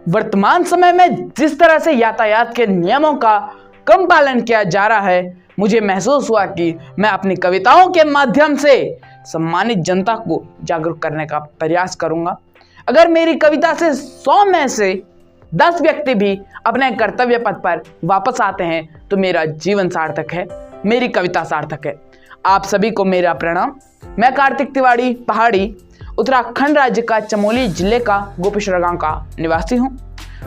वर्तमान समय में जिस तरह से यातायात के नियमों का कम पालन किया जा रहा है, मुझे महसूस हुआ कि मैं अपनी कविताओं के माध्यम से सम्मानित जनता को जागरूक करने का प्रयास करूंगा। अगर मेरी कविता से 100 में से 10 व्यक्ति भी अपने कर्तव्य पथ पर वापस आते हैं तो मेरा जीवन सार्थक है, मेरी कविता सार्थक है। आप सभी को मेरा प्रणाम। मैं कार्तिक तिवारी पहाड़ी, उत्तराखंड राज्य का चमोली जिले का गोपेश्वर गांव का निवासी हूं।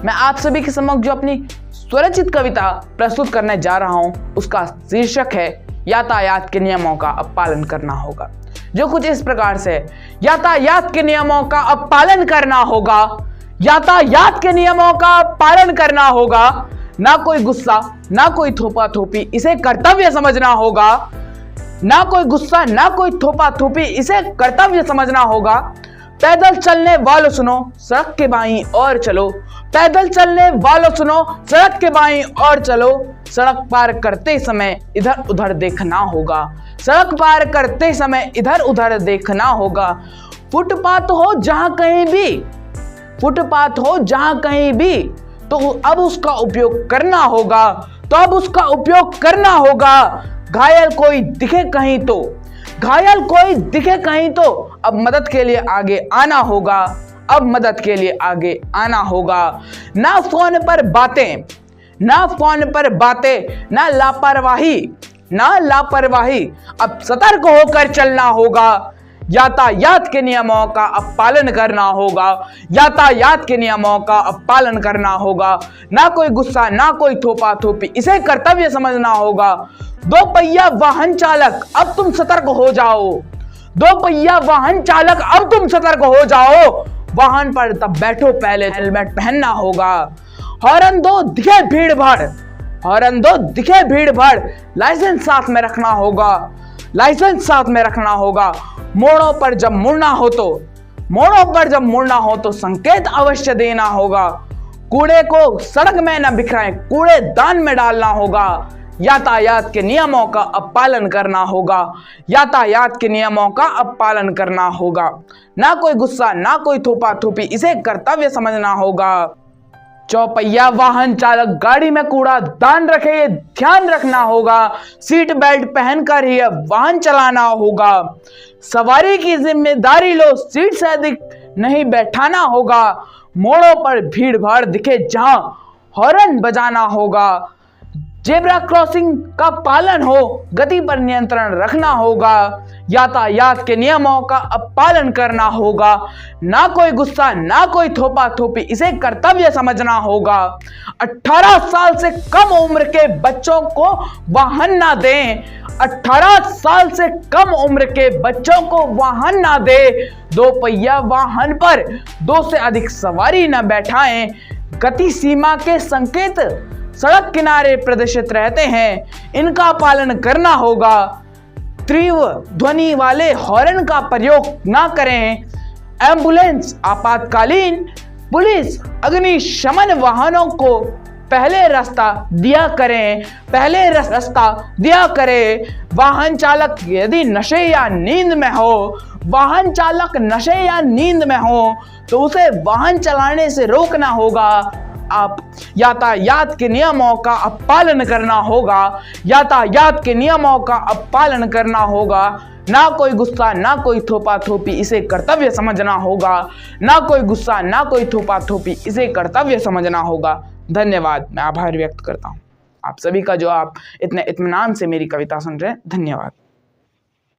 मैं आप सभी के समक्ष जो अपनी स्वरचित कविता प्रस्तुत करने जा रहा हूं, उसका शीर्षक है यातायात के नियमों का अब पालन करना होगा। जो कुछ इस प्रकार से, यातायात के नियमों का अब पालन करना होगा, यातायात के नियमों का पालन करना होगा। ना कोई गुस्सा, ना कोई थोपा थोपी, इसे कर्तव्य समझना होगा। ना कोई गुस्सा, ना कोई थोपा थोपी, इसे कर्तव्य समझना होगा। पैदल चलने वालों सुनो, सड़क के बाईं और चलो। पैदल चलने वालों सुनो, सड़क के बाईं और चलो। सड़क पार करते समय इधर उधर देखना होगा। सड़क पार करते समय इधर उधर देखना होगा। फुटपाथ हो जहां कहीं भी, फुटपाथ हो जहां कहीं भी, तो अब उसका उपयोग करना होगा, तो अब उसका उपयोग करना होगा। घायल कोई दिखे कहीं तो, घायल कोई दिखे कहीं तो अब मदद के लिए आगे आना होगा, अब मदद के लिए आगे आना होगा। ना फोन पर बातें, ना फोन पर बातें, ना लापरवाही, ना लापरवाही, अब सतर्क होकर चलना होगा। यातायात के नियमों का अब पालन करना होगा, यातायात के नियमों का अब पालन करना होगा। ना कोई गुस्सा, ना कोई थोपा थोपी, इसे कर्तव्य समझना होगा। 2 पहिया वाहन चालक अब तुम सतर्क हो जाओ, 2 पहिया वाहन चालक अब तुम सतर्क हो जाओ। वाहन पर तब बैठो, पहले हेलमेट पहनना होगा। हॉर्न दो दिखे भीड़ भाड़, हॉर्न दो दिखे भीड़ भाड़, लाइसेंस साथ में रखना होगा, लाइसेंस साथ में रखना होगा। मोड़ों पर जब मुड़ना हो तो, मोड़ों पर जब मुड़ना हो तो संकेत अवश्य देना होगा। कूड़े को सड़क में न बिखराएं, कूड़ेदान में डालना होगा। यातायात के नियमों का अब पालन करना होगा, यातायात के नियमों का अब पालन करना होगा। ना कोई गुस्सा, ना कोई थोपा थोपी, इसे कर्तव्य समझना होगा। 4 पहिया वाहन चालक गाड़ी में कूड़ा दान रखे, ये ध्यान रखना होगा। सीट बेल्ट पहनकर ही अब वाहन चलाना होगा। सवारी की जिम्मेदारी लो, सीट से अधिक नहीं बैठाना होगा। मोड़ों पर भीड़ भाड़ दिखे जहां हॉर्न बजाना होगा। जेब्रा क्रॉसिंग का पालन हो, गति पर नियंत्रण रखना होगा। यातायात के नियमों का अब पालन करना होगा। ना कोई गुस्सा, ना कोई थोपा थोपी, इसे कर्तव्य समझना होगा। 18 साल से कम उम्र के बच्चों को वाहन ना दें, 18 साल से कम उम्र के बच्चों को वाहन ना दे। 2 पहिया वाहन पर 2 से अधिक सवारी न बैठाएं। गति सीमा के संकेत सड़क किनारे प्रदर्शित रहते हैं, इनका पालन करना होगा। तीव्र ध्वनि वाले हॉर्न का प्रयोग ना करें। एम्बुलेंस, आपातकालीन, पुलिस, अग्निशमन वाहनों को पहले रास्ता दिया करें, पहले रास्ता दिया करें। वाहन चालक यदि नशे या नींद में हो, वाहन चालक नशे या नींद में हो तो उसे वाहन चलाने से रोकना होगा। आप यातायात के नियमों का अब पालन करना होगा, यातायात के नियमों का अब पालन करना होगा। ना कोई गुस्सा, ना कोई थोपा थोपी, इसे कर्तव्य समझना होगा। ना कोई गुस्सा, ना कोई थोपा थोपी, इसे कर्तव्य समझना होगा। धन्यवाद। मैं आभार व्यक्त करता हूँ आप सभी का, जो आप इतने इत्मीनान से मेरी कविता सुन रहे हैं। धन्यवाद।